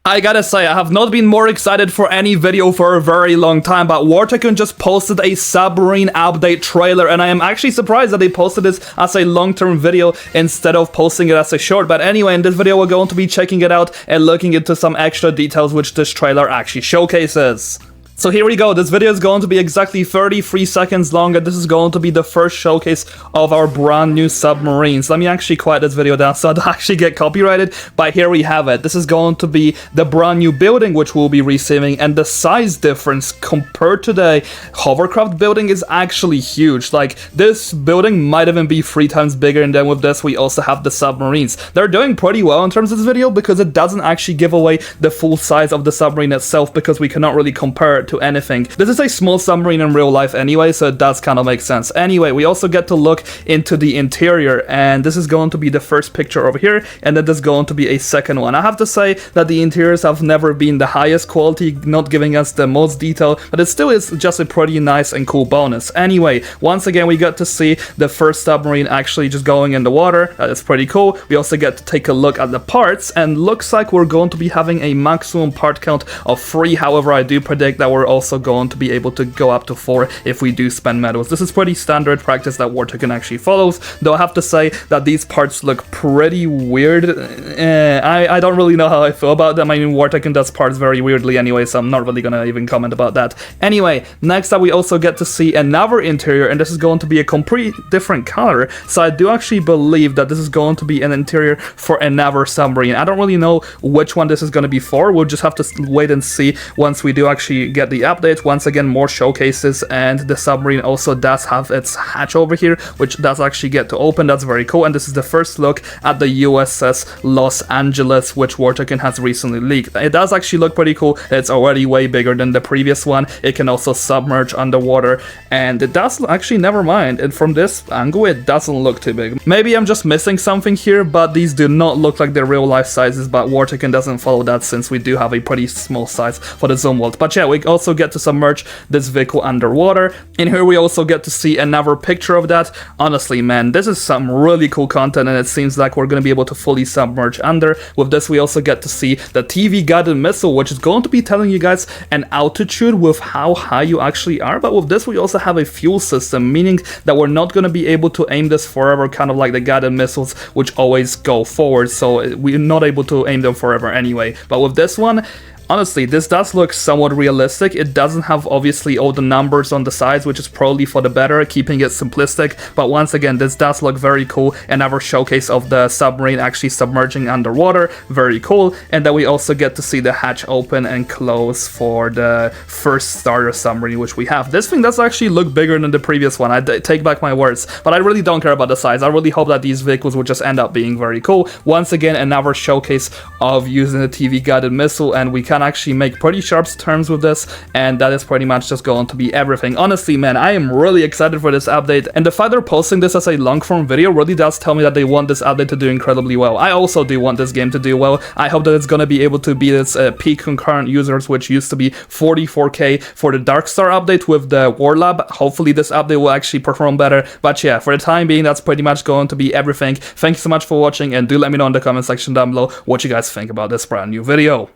I gotta say, I have not been more excited for any video for a very long time, but War Tycoon just posted a submarine update trailer, and I am actually surprised that they posted this as a long-term video instead of posting it as a short. But anyway, in this video we're going to be checking it out and looking into some extra details which this trailer actually showcases. So here we go, this video is going to be exactly 33 seconds long, and this is going to be the first showcase of our brand new submarines. Let me actually quiet this video down so I don't actually get copyrighted, but here we have it. This is going to be the brand new building which we'll be receiving, and the size difference compared to the hovercraft building is actually huge. Like, this building might even be 3 times bigger, and then with this we also have the submarines. They're doing pretty well in terms of this video because it doesn't actually give away the full size of the submarine itself, because we cannot really compare it to anything. This is a small submarine in real life anyway, so it does kind of make sense. Anyway, we also get to look into the interior, and this is going to be the first picture over here, and then there's going to be a second one. I have to say that the interiors have never been the highest quality, not giving us the most detail, but it still is just a pretty nice and cool bonus. Anyway, once again we get to see the first submarine actually just going in the water. That is pretty cool. We also get to take a look at the parts, and looks like we're going to be having a maximum part count of 3. However, I do predict that we're also going to be able to go up to 4 if we do spend medals. This is pretty standard practice that War Tycoon actually follows, though I have to say that these parts look pretty weird. I don't really know how I feel about them. I mean, War Tycoon does parts very weirdly anyway, so I'm not really gonna even comment about that. Anyway, next up we also get to see another interior, and this is going to be a complete different color, so I do actually believe that this is going to be an interior for another submarine. I don't really know which one this is going to be for. We'll just have to wait and see once we do actually get the update. Once again, more showcases, and the submarine also does have its hatch over here, which does actually get to open. That's very cool, and this is the first look at the USS Los Angeles, which War Tycoon has recently leaked. It does actually look pretty cool. It's already way bigger than the previous one. It can also submerge underwater, and it does actually, never mind, and from this angle it doesn't look too big. Maybe I'm just missing something here, but these do not look like their real life sizes, but War Tycoon doesn't follow that since we do have a pretty small size for the zoom world. But yeah, we also get to submerge this vehicle underwater, and here we also get to see another picture of that. Honestly, man, this is some really cool content, and it seems like we're going to be able to fully submerge under. With this, we also get to see the TV guided missile, which is going to be telling you guys an altitude with how high you actually are. But with this, we also have a fuel system, meaning that we're not going to be able to aim this forever, kind of like the guided missiles, which always go forward, so we're not able to aim them forever anyway. But with this one, honestly, this does look somewhat realistic. It doesn't have obviously all the numbers on the sides, which is probably for the better, keeping it simplistic. But once again, this does look very cool. Another showcase of the submarine actually submerging underwater. Very cool. And then we also get to see the hatch open and close for the first starter submarine, which we have. This thing does actually look bigger than the previous one. I take back my words, but I really don't care about the size. I really hope that these vehicles will just end up being very cool. Once again, another showcase of using the TV guided missile, and we can actually make pretty sharp turns with this, and that is pretty much just going to be everything. Honestly, man, I am really excited for this update, and the fact they're posting this as a long form video really does tell me that they want this update to do incredibly well. I also do want this game to do well. I hope that it's going to be able to beat its peak concurrent users, which used to be 44k for the Dark Star update with the War Lab. Hopefully this update will actually perform better. But yeah, for the time being, that's pretty much going to be everything. Thank you so much for watching, and do let me know in the comment section down below what you guys think about this brand new video.